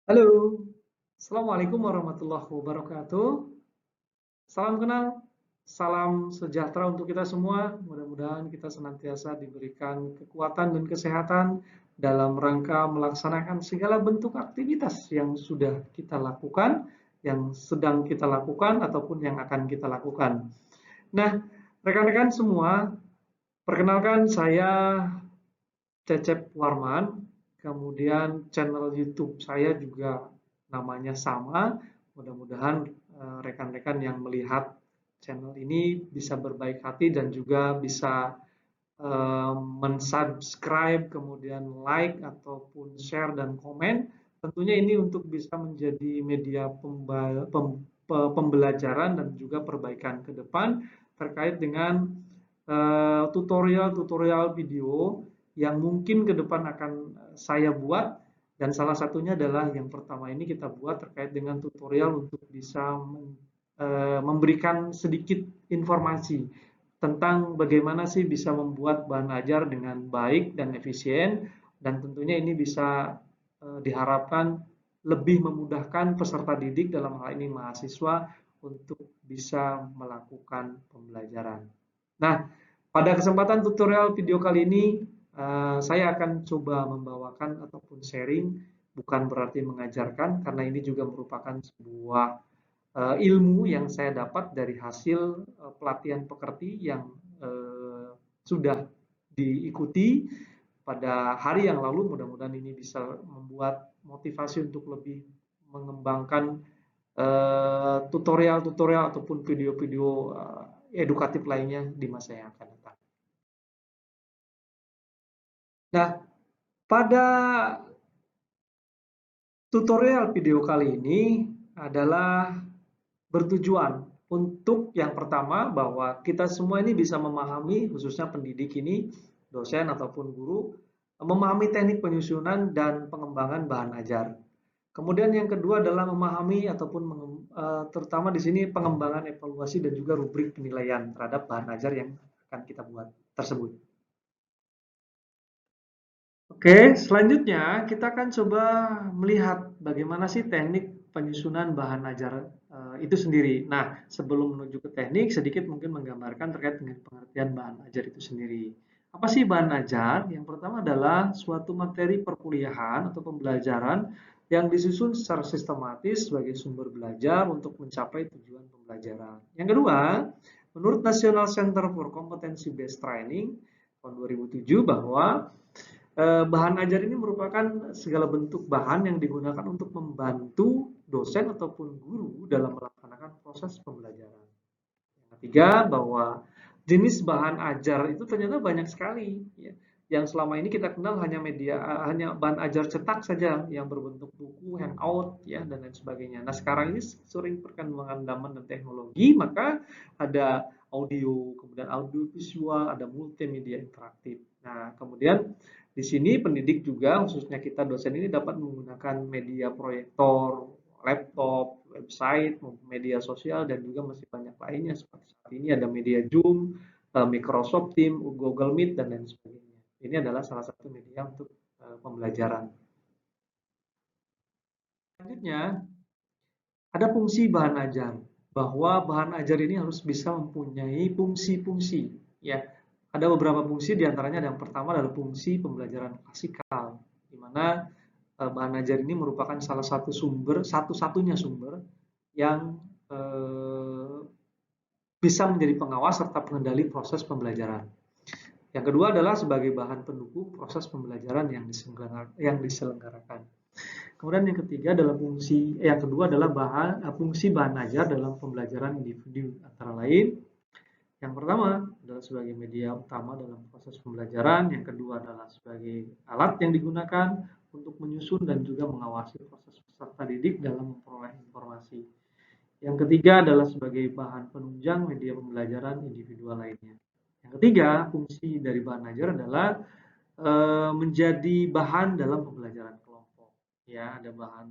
Halo, Assalamualaikum warahmatullahi wabarakatuh. Salam kenal, salam sejahtera untuk kita semua. Mudah-mudahan kita senantiasa diberikan kekuatan dan kesehatan dalam rangka melaksanakan segala bentuk aktivitas yang sudah kita lakukan, yang sedang kita lakukan, ataupun yang akan kita lakukan. Nah, rekan-rekan semua, perkenalkan saya Cecep Warman, kemudian channel YouTube saya juga namanya sama. Mudah-mudahan rekan-rekan yang melihat channel ini bisa berbaik hati dan juga bisa mensubscribe, kemudian like ataupun share dan komen. Tentunya ini untuk bisa menjadi media pembelajaran dan juga perbaikan ke depan terkait dengan tutorial-tutorial video yang mungkin ke depan akan saya buat, dan salah satunya adalah yang pertama ini kita buat terkait dengan tutorial untuk bisa memberikan sedikit informasi tentang bagaimana sih bisa membuat bahan ajar dengan baik dan efisien, dan tentunya ini bisa diharapkan lebih memudahkan peserta didik dalam hal ini mahasiswa untuk bisa melakukan pembelajaran. Nah, pada kesempatan tutorial video kali ini saya akan coba membawakan ataupun sharing, bukan berarti mengajarkan karena ini juga merupakan sebuah ilmu yang saya dapat dari hasil pelatihan pekerti yang sudah diikuti pada hari yang lalu. Mudah-mudahan ini bisa membuat motivasi untuk lebih mengembangkan tutorial-tutorial ataupun video-video edukatif lainnya di masa yang akan datang. Nah, pada tutorial video kali ini adalah bertujuan untuk yang pertama bahwa kita semua ini bisa memahami, khususnya pendidik ini, dosen ataupun guru, memahami teknik penyusunan dan pengembangan bahan ajar. Kemudian yang kedua adalah memahami ataupun terutama di sini pengembangan evaluasi dan juga rubrik penilaian terhadap bahan ajar yang akan kita buat tersebut. Oke, selanjutnya kita akan coba melihat bagaimana sih teknik penyusunan bahan ajar itu sendiri. Nah, sebelum menuju ke teknik, sedikit mungkin menggambarkan terkait dengan pengertian bahan ajar itu sendiri. Apa sih bahan ajar? Yang pertama adalah suatu materi perkuliahan atau pembelajaran yang disusun secara sistematis sebagai sumber belajar untuk mencapai tujuan pembelajaran. Yang kedua, menurut National Center for Competency Based Training tahun 2007 bahwa bahan ajar ini merupakan segala bentuk bahan yang digunakan untuk membantu dosen ataupun guru dalam melaksanakan proses pembelajaran. Yang ketiga, bahwa jenis bahan ajar itu ternyata banyak sekali, ya. Yang selama ini kita kenal hanya hanya bahan ajar cetak saja yang berbentuk buku, handout, ya, dan lain sebagainya. Nah, sekarang ini sering perkembangan zaman dan teknologi, maka ada audio, kemudian audio visual, ada multimedia interaktif. Nah, kemudian di sini pendidik juga, khususnya kita dosen ini dapat menggunakan media proyektor, laptop, website, media sosial, dan juga masih banyak lainnya. Seperti saat ini ada media Zoom, Microsoft Teams, Google Meet, dan lain sebagainya. Ini adalah salah satu media untuk pembelajaran. Selanjutnya, ada fungsi bahan ajar. Bahwa bahan ajar ini harus bisa mempunyai fungsi-fungsi. Ya, ada beberapa fungsi, diantaranya yang pertama adalah fungsi pembelajaran klasikal, di mana bahan ajar ini merupakan salah satu sumber, satu-satunya sumber yang bisa menjadi pengawas serta pengendali proses pembelajaran. Yang kedua adalah sebagai bahan pendukung proses pembelajaran yang diselenggarakan. Kemudian yang ketiga adalah yang kedua adalah fungsi bahan ajar dalam pembelajaran individu, antara lain yang pertama adalah sebagai media utama dalam proses pembelajaran, yang kedua adalah sebagai alat yang digunakan untuk menyusun dan juga mengawasi proses peserta didik dalam memperoleh informasi. Yang ketiga adalah sebagai bahan penunjang media pembelajaran individual lainnya. Yang ketiga, fungsi dari bahan ajar adalah menjadi bahan dalam pembelajaran kelompok. Ya, ada bahan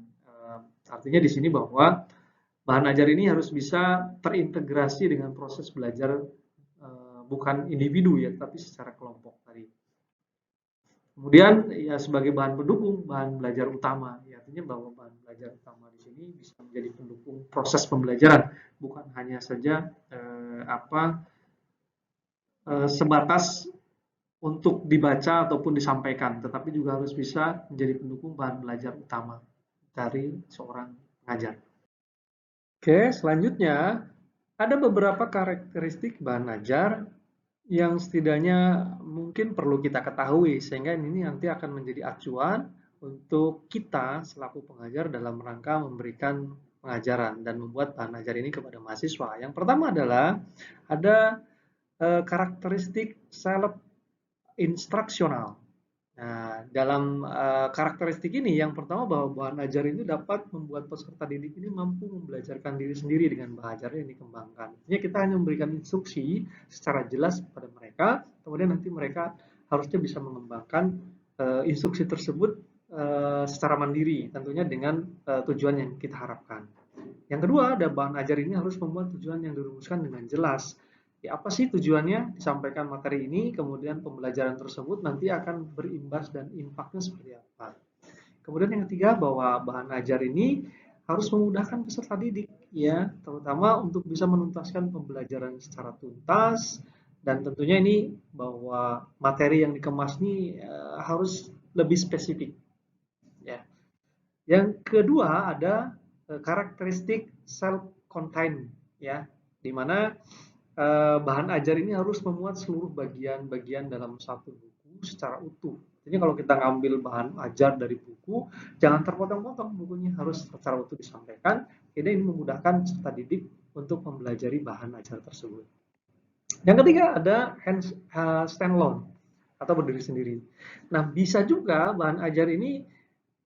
artinya di sini bahwa bahan ajar ini harus bisa terintegrasi dengan proses belajar bukan individu ya, tapi secara kelompok tadi. Kemudian ya sebagai bahan pendukung, bahan belajar utama. Ya, artinya bahwa bahan belajar utama di sini bisa menjadi pendukung proses pembelajaran, bukan hanya saja sebatas untuk dibaca ataupun disampaikan, tetapi juga harus bisa menjadi pendukung bahan belajar utama dari seorang pengajar. Oke, selanjutnya ada beberapa karakteristik bahan ajar yang setidaknya mungkin perlu kita ketahui sehingga ini nanti akan menjadi acuan untuk kita selaku pengajar dalam rangka memberikan pengajaran dan membuat bahan ajar ini kepada mahasiswa. Yang pertama adalah ada karakteristik self instruksional. Nah, dalam karakteristik ini, yang pertama bahwa bahan ajar ini dapat membuat peserta didik ini mampu membelajarkan diri sendiri dengan bahasa ajar yang dikembangkan. Artinya kita hanya memberikan instruksi secara jelas kepada mereka, kemudian nanti mereka harusnya bisa mengembangkan instruksi tersebut secara mandiri, tentunya dengan tujuan yang kita harapkan. Yang kedua, ada bahan ajar ini harus membuat tujuan yang dirumuskan dengan jelas. Ya, apa sih tujuannya disampaikan materi ini, kemudian pembelajaran tersebut nanti akan berimbas dan impaknya seperti apa. Kemudian yang ketiga, bahwa bahan ajar ini harus memudahkan peserta didik, ya, terutama untuk bisa menuntaskan pembelajaran secara tuntas, dan tentunya ini bahwa materi yang dikemas ini harus lebih spesifik, ya. Yang kedua ada karakteristik self-contained, ya, di mana bahan ajar ini harus memuat seluruh bagian-bagian dalam satu buku secara utuh. Jadi kalau kita ngambil bahan ajar dari buku, jangan terpotong-potong, bukunya harus secara utuh disampaikan. Ini memudahkan peserta didik untuk mempelajari bahan ajar tersebut. Yang ketiga ada standalone atau berdiri sendiri. Nah, bisa juga bahan ajar ini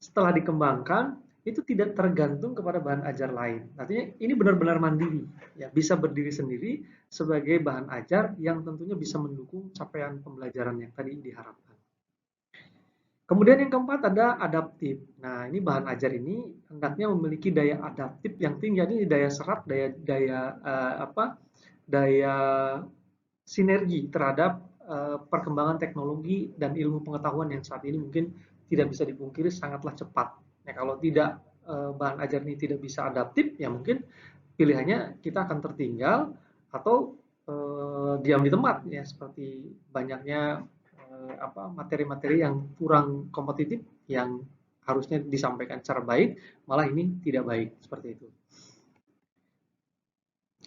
setelah dikembangkan itu tidak tergantung kepada bahan ajar lain. Artinya ini benar-benar mandiri, ya, bisa berdiri sendiri sebagai bahan ajar yang tentunya bisa mendukung capaian pembelajaran yang tadi diharapkan. Kemudian yang keempat ada adaptif. Nah, ini bahan ajar ini hendaknya memiliki daya adaptif yang tinggi. Ini daya serap, daya sinergi terhadap perkembangan teknologi dan ilmu pengetahuan yang saat ini mungkin tidak bisa dipungkiri sangatlah cepat. Nah, kalau tidak bahan ajar ini tidak bisa adaptif, ya mungkin pilihannya kita akan tertinggal atau diam di tempat, ya, seperti banyaknya materi-materi yang kurang kompetitif yang harusnya disampaikan secara baik, malah ini tidak baik seperti itu.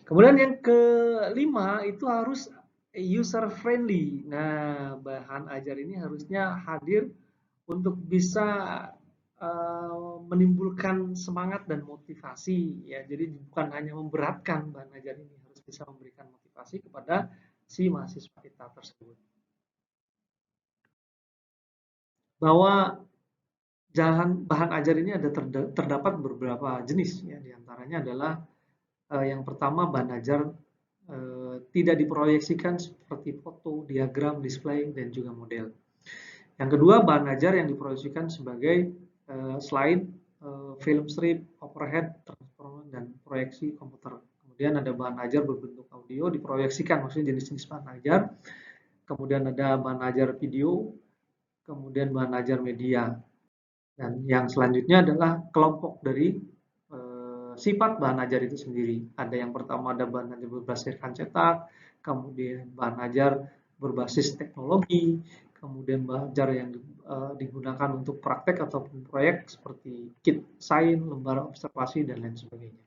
Kemudian yang kelima itu harus user friendly. Nah, bahan ajar ini harusnya hadir untuk bisa menimbulkan semangat dan motivasi, ya. Jadi bukan hanya memberatkan, bahan ajar ini harus bisa memberikan motivasi kepada si mahasiswa kita tersebut. Bahwa bahan ajar ini terdapat beberapa jenis, ya. Di antaranya adalah yang pertama bahan ajar tidak diproyeksikan seperti foto, diagram, display, dan juga model. Yang kedua, bahan ajar yang diproyeksikan sebagai slide, film strip, overhead, transparan, dan proyeksi komputer. Kemudian ada bahan ajar berbentuk audio diproyeksikan, maksudnya jenis-jenis bahan ajar. Kemudian ada bahan ajar video, kemudian bahan ajar media. Dan yang selanjutnya adalah kelompok dari sifat bahan ajar itu sendiri. Ada yang pertama ada bahan ajar berbasiskan cetak, kemudian bahan ajar berbasis teknologi, kemudian bahan ajar yang digunakan untuk praktek ataupun proyek seperti kit sains, lembar observasi, dan lain sebagainya.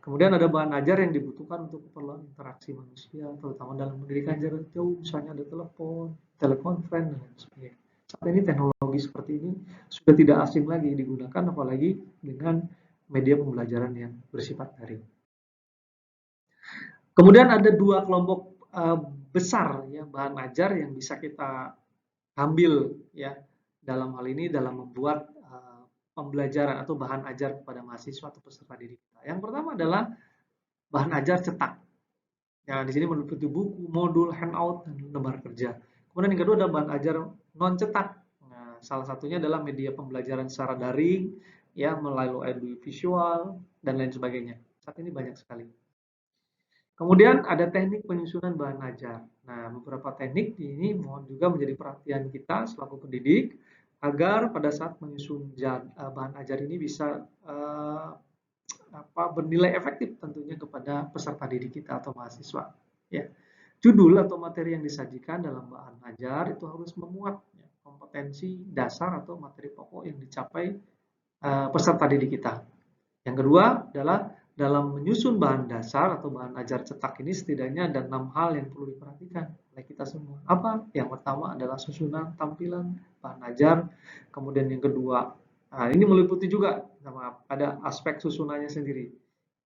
Kemudian ada bahan ajar yang dibutuhkan untuk keperluan interaksi manusia, terutama dalam pendidikan jarak jauh, misalnya ada telepon, telekonferensi, dan lain sebagainya. Saat ini teknologi seperti ini sudah tidak asing lagi digunakan, apalagi dengan media pembelajaran yang bersifat daring. Kemudian ada dua kelompok besar, ya, bahan ajar yang bisa kita ambil, ya, dalam hal ini dalam membuat pembelajaran atau bahan ajar kepada mahasiswa atau peserta didik kita. Yang pertama adalah bahan ajar cetak. Ya, di sini meliputi buku, modul, handout, dan lembar kerja. Kemudian yang kedua ada bahan ajar non cetak. Nah, salah satunya adalah media pembelajaran secara daring, ya, melalui audio visual dan lain sebagainya. Saat ini banyak sekali. Kemudian ada teknik penyusunan bahan ajar. Nah, beberapa teknik ini mohon juga menjadi perhatian kita selaku pendidik agar pada saat menyusun bahan ajar ini bisa bernilai efektif tentunya kepada peserta didik kita atau mahasiswa. Ya, judul atau materi yang disajikan dalam bahan ajar itu harus memuat ya, kompetensi dasar atau materi pokok yang dicapai peserta didik kita. Yang kedua adalah dalam menyusun bahan dasar atau bahan ajar cetak ini setidaknya ada 6 hal yang perlu diperhatikan oleh kita semua. Apa? Yang pertama adalah susunan tampilan bahan ajar. Kemudian yang kedua, nah ini meliputi juga ada aspek susunannya sendiri.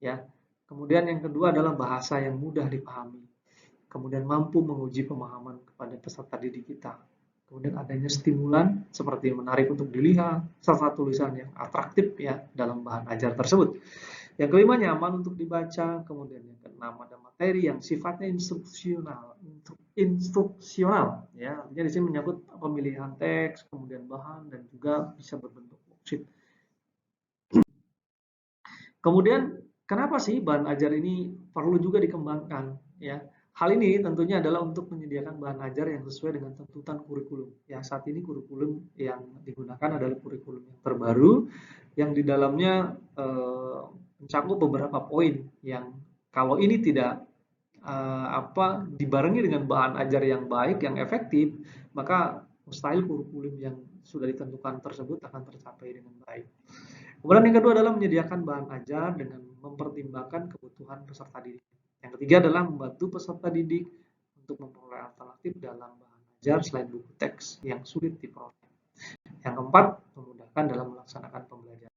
Ya. Kemudian yang kedua adalah bahasa yang mudah dipahami. Kemudian mampu menguji pemahaman kepada peserta didik kita. Kemudian adanya stimulan seperti menarik untuk dilihat, serta tulisan yang atraktif ya dalam bahan ajar tersebut. Yang kelima nyaman untuk dibaca, kemudian yang keenam ada materi yang sifatnya instruksional ya. Artinya di sini menyangkut pemilihan teks, kemudian bahan dan juga bisa berbentuk worksheet. Kemudian kenapa sih bahan ajar ini perlu juga dikembangkan ya? Hal ini tentunya adalah untuk menyediakan bahan ajar yang sesuai dengan tuntutan kurikulum. Ya, saat ini kurikulum yang digunakan adalah kurikulum yang terbaru yang di dalamnya mencakup beberapa poin yang kalau ini tidak dibarengi dengan bahan ajar yang baik, yang efektif, maka mustahil kurikulum yang sudah ditentukan tersebut akan tercapai dengan baik. Kemudian yang kedua adalah menyediakan bahan ajar dengan mempertimbangkan kebutuhan peserta didik. Yang ketiga adalah membantu peserta didik untuk memperoleh alternatif dalam bahan ajar selain buku teks yang sulit diperoleh. Yang keempat, memudahkan dalam melaksanakan pembelajaran.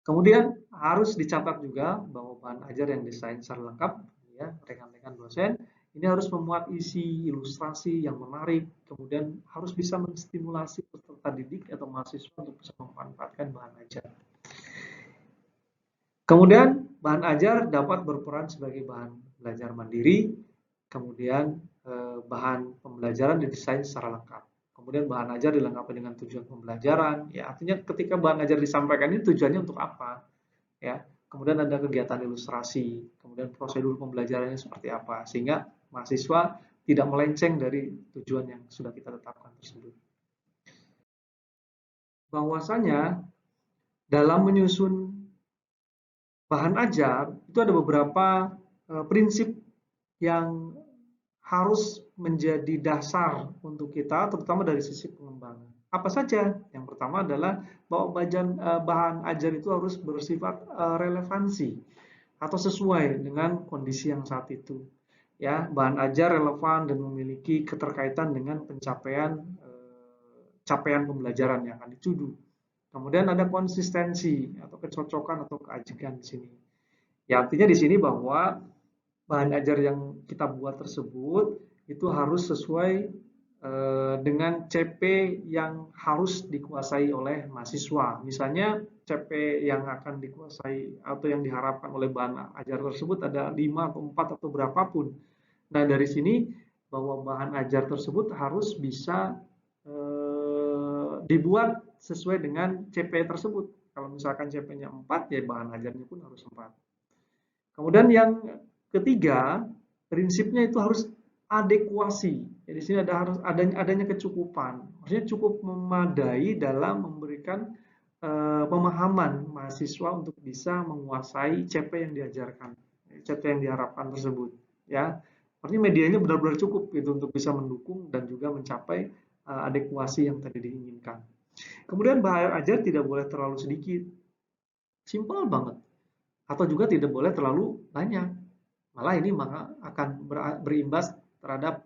Kemudian harus dicatat juga bahwa bahan ajar yang desain secara lengkap, ya rekan-rekan dosen, ini harus memuat isi ilustrasi yang menarik, kemudian harus bisa menstimulasi peserta didik atau mahasiswa untuk bisa memanfaatkan bahan ajar. Kemudian bahan ajar dapat berperan sebagai bahan belajar mandiri, kemudian bahan pembelajaran didesain secara lengkap. Kemudian bahan ajar dilengkapi dengan tujuan pembelajaran, ya artinya ketika bahan ajar disampaikan ini tujuannya untuk apa, ya. Kemudian ada kegiatan ilustrasi, kemudian prosedur pembelajarannya seperti apa, sehingga mahasiswa tidak melenceng dari tujuan yang sudah kita tetapkan tersebut. Bahwasanya dalam menyusun bahan ajar itu ada beberapa prinsip yang harus menjadi dasar untuk kita, terutama dari sisi pengembangan. Apa saja? Yang pertama adalah bahwa bahan ajar itu harus bersifat relevansi atau sesuai dengan kondisi yang saat itu. Ya, bahan ajar relevan dan memiliki keterkaitan dengan capaian pembelajaran yang akan dituju. Kemudian ada konsistensi atau kecocokan atau keajikan di sini. Ya, artinya di sini bahwa bahan ajar yang kita buat tersebut itu harus sesuai dengan CP yang harus dikuasai oleh mahasiswa. Misalnya CP yang akan dikuasai atau yang diharapkan oleh bahan ajar tersebut ada 5 atau 4 atau berapapun. Nah, dari sini bahwa bahan ajar tersebut harus bisa dibuat sesuai dengan CP tersebut. Kalau misalkan CP-nya 4, ya bahan ajarnya pun harus 4. Kemudian yang ketiga, prinsipnya itu harus adekuasi. Jadi di sini harus adanya kecukupan. Maksudnya cukup memadai dalam memberikan pemahaman mahasiswa untuk bisa menguasai CP yang diajarkan, CP yang diharapkan tersebut. Ya, artinya medianya benar-benar cukup gitu untuk bisa mendukung dan juga mencapai adekuasi yang tadi diinginkan. Kemudian bahan ajar tidak boleh terlalu sedikit, simpel banget, atau juga tidak boleh terlalu banyak. Malah ini maka akan berimbas terhadap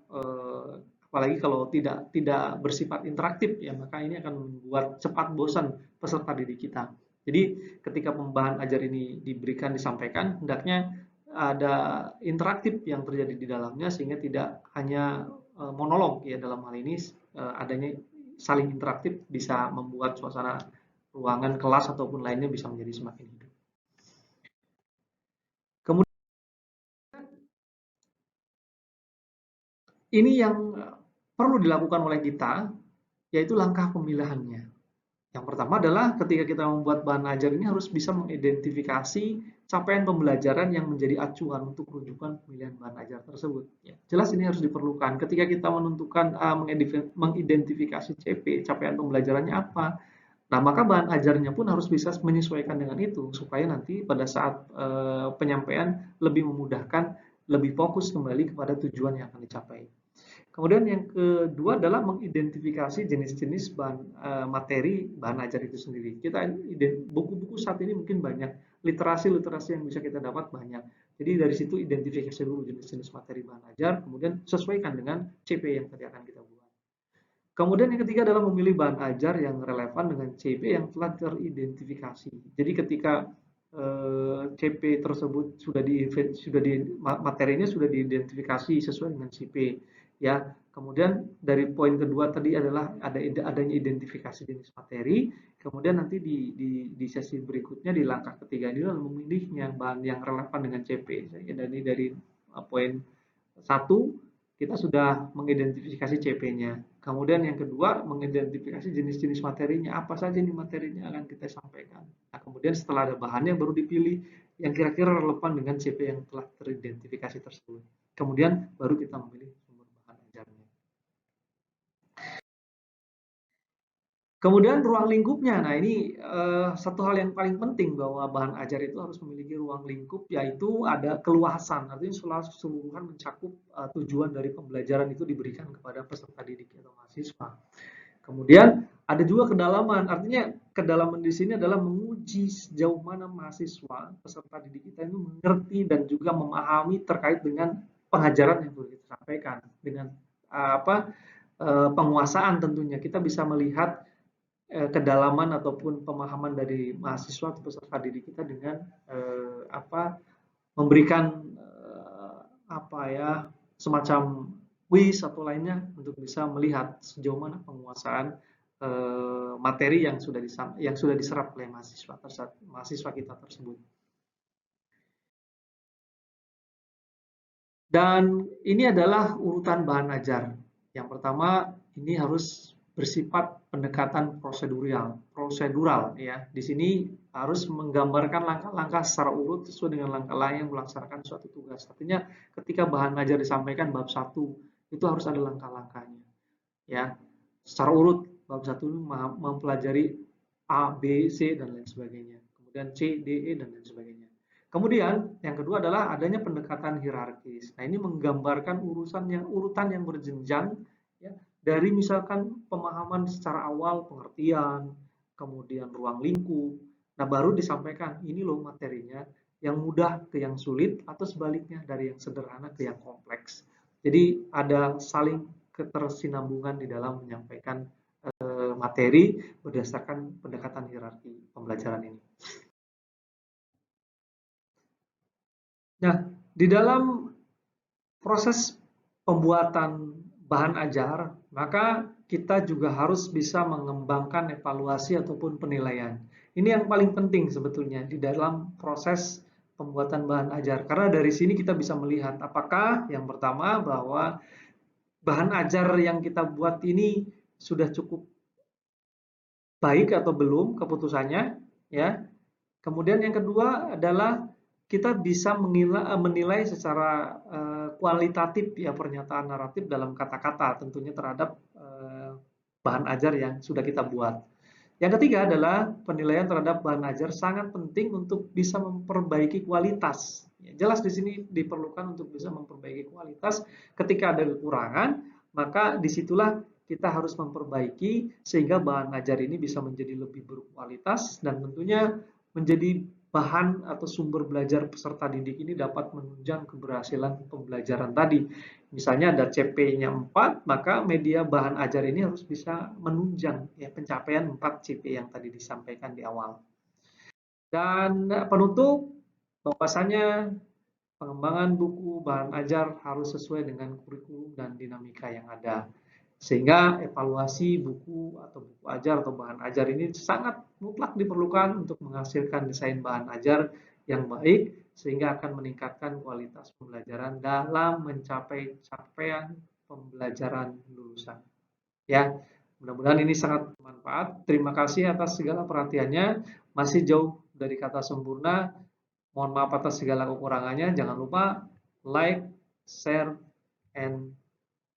apalagi kalau tidak bersifat interaktif ya, maka ini akan membuat cepat bosan peserta didik kita. Jadi ketika pembahasan ajar ini diberikan disampaikan, hendaknya ada interaktif yang terjadi di dalamnya sehingga tidak hanya monolog ya, dalam hal ini adanya saling interaktif bisa membuat suasana ruangan kelas ataupun lainnya bisa menjadi semakin hidup. Kemudian ini yang perlu dilakukan oleh kita, yaitu langkah pemilahannya. Yang pertama adalah ketika kita membuat bahan ajar ini harus bisa mengidentifikasi capaian pembelajaran yang menjadi acuan untuk rujukan pemilihan bahan ajar tersebut. Ya, jelas ini harus diperlukan. Ketika kita menentukan mengidentifikasi CP, capaian pembelajarannya apa. Nah, maka bahan ajarnya pun harus bisa menyesuaikan dengan itu supaya nanti pada saat penyampaian lebih memudahkan, lebih fokus kembali kepada tujuan yang akan dicapai. Kemudian yang kedua adalah mengidentifikasi jenis-jenis materi bahan ajar itu sendiri. Buku-buku saat ini mungkin banyak, literasi-literasi yang bisa kita dapat banyak. Jadi dari situ identifikasi dulu jenis-jenis materi bahan ajar, kemudian sesuaikan dengan CP yang tadi akan kita buat. Kemudian yang ketiga adalah memilih bahan ajar yang relevan dengan CP yang telah teridentifikasi. Jadi ketika CP tersebut materinya sudah diidentifikasi sesuai dengan CP, ya. Kemudian dari poin kedua tadi adalah adanya identifikasi jenis materi. Kemudian nanti di sesi berikutnya di langkah ketiga ini adalah memilihnya bahan yang relevan dengan CP. Jadi dari poin satu, kita sudah mengidentifikasi CP-nya. Kemudian yang kedua, mengidentifikasi jenis-jenis materinya. Apa saja nih materinya akan kita sampaikan. Nah, kemudian setelah ada bahannya baru dipilih yang kira-kira relevan dengan CP yang telah teridentifikasi tersebut. Kemudian baru kita memilih sumber bahan ajarnya. Kemudian ruang lingkupnya, nah ini satu hal yang paling penting bahwa bahan ajar itu harus memiliki ruang lingkup, yaitu ada keluasan, artinya keseluruhan mencakup tujuan dari pembelajaran itu diberikan kepada peserta didik atau mahasiswa. Kemudian ada juga kedalaman, artinya kedalaman di sini adalah menguji sejauh mana mahasiswa peserta didik kita itu mengerti dan juga memahami terkait dengan pengajaran yang perlu kita sampaikan dengan penguasaan tentunya kita bisa melihat kedalaman ataupun pemahaman dari mahasiswa atau peserta didik kita dengan memberikan semacam kuis atau lainnya untuk bisa melihat sejauh mana penguasaan materi yang sudah diserap oleh mahasiswa kita tersebut. Dan ini adalah urutan bahan ajar. Yang pertama ini harus bersifat pendekatan prosedural ya. Di sini harus menggambarkan langkah-langkah secara urut sesuai dengan langkah lain yang melaksanakan suatu tugas. Artinya ketika bahan ajar disampaikan bab 1 itu harus ada langkah-langkahnya. Ya. Secara urut bab 1 mempelajari A, B, C dan lain sebagainya. Kemudian C, D, E dan lain sebagainya. Kemudian yang kedua adalah adanya pendekatan hierarkis. Nah, ini menggambarkan urutan yang berjenjang ya, dari misalkan pemahaman secara awal, pengertian, kemudian ruang lingkup. Nah, baru disampaikan ini loh materinya, yang mudah ke yang sulit atau sebaliknya dari yang sederhana ke yang kompleks. Jadi ada saling ketersinambungan di dalam menyampaikan materi berdasarkan pendekatan hierarki pembelajaran ini. Nah, di dalam proses pembuatan bahan ajar, maka kita juga harus bisa mengembangkan evaluasi ataupun penilaian. Ini yang paling penting sebetulnya di dalam proses pembuatan bahan ajar. Karena dari sini kita bisa melihat apakah yang pertama bahwa bahan ajar yang kita buat ini sudah cukup baik atau belum keputusannya, ya. Kemudian yang kedua adalah kita bisa menilai secara kualitatif ya pernyataan naratif dalam kata-kata tentunya terhadap bahan ajar yang sudah kita buat. Yang ketiga adalah penilaian terhadap bahan ajar sangat penting untuk bisa memperbaiki kualitas. Ya, jelas di sini diperlukan untuk bisa memperbaiki kualitas. Ketika ada kekurangan, maka disitulah kita harus memperbaiki sehingga bahan ajar ini bisa menjadi lebih berkualitas dan tentunya menjadi bahan atau sumber belajar peserta didik ini dapat menunjang keberhasilan pembelajaran tadi. Misalnya ada CP-nya 4, maka media bahan ajar ini harus bisa menunjang ya pencapaian 4 CP yang tadi disampaikan di awal. Dan penutup, bahwasanya pengembangan buku bahan ajar harus sesuai dengan kurikulum dan dinamika yang ada. Sehingga evaluasi buku atau buku ajar atau bahan ajar ini sangat mutlak diperlukan untuk menghasilkan desain bahan ajar yang baik sehingga akan meningkatkan kualitas pembelajaran dalam mencapai capaian pembelajaran lulusan. Ya, Mudah-mudahan ini sangat bermanfaat. Terima kasih atas segala perhatiannya. Masih jauh dari kata sempurna. Mohon maaf atas segala kekurangannya. Jangan lupa like, share, and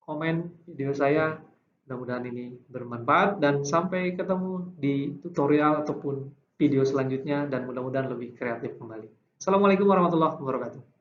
comment video saya. Mudah-mudahan ini bermanfaat dan sampai ketemu di tutorial ataupun video selanjutnya dan mudah-mudahan lebih kreatif kembali. Assalamualaikum warahmatullahi wabarakatuh.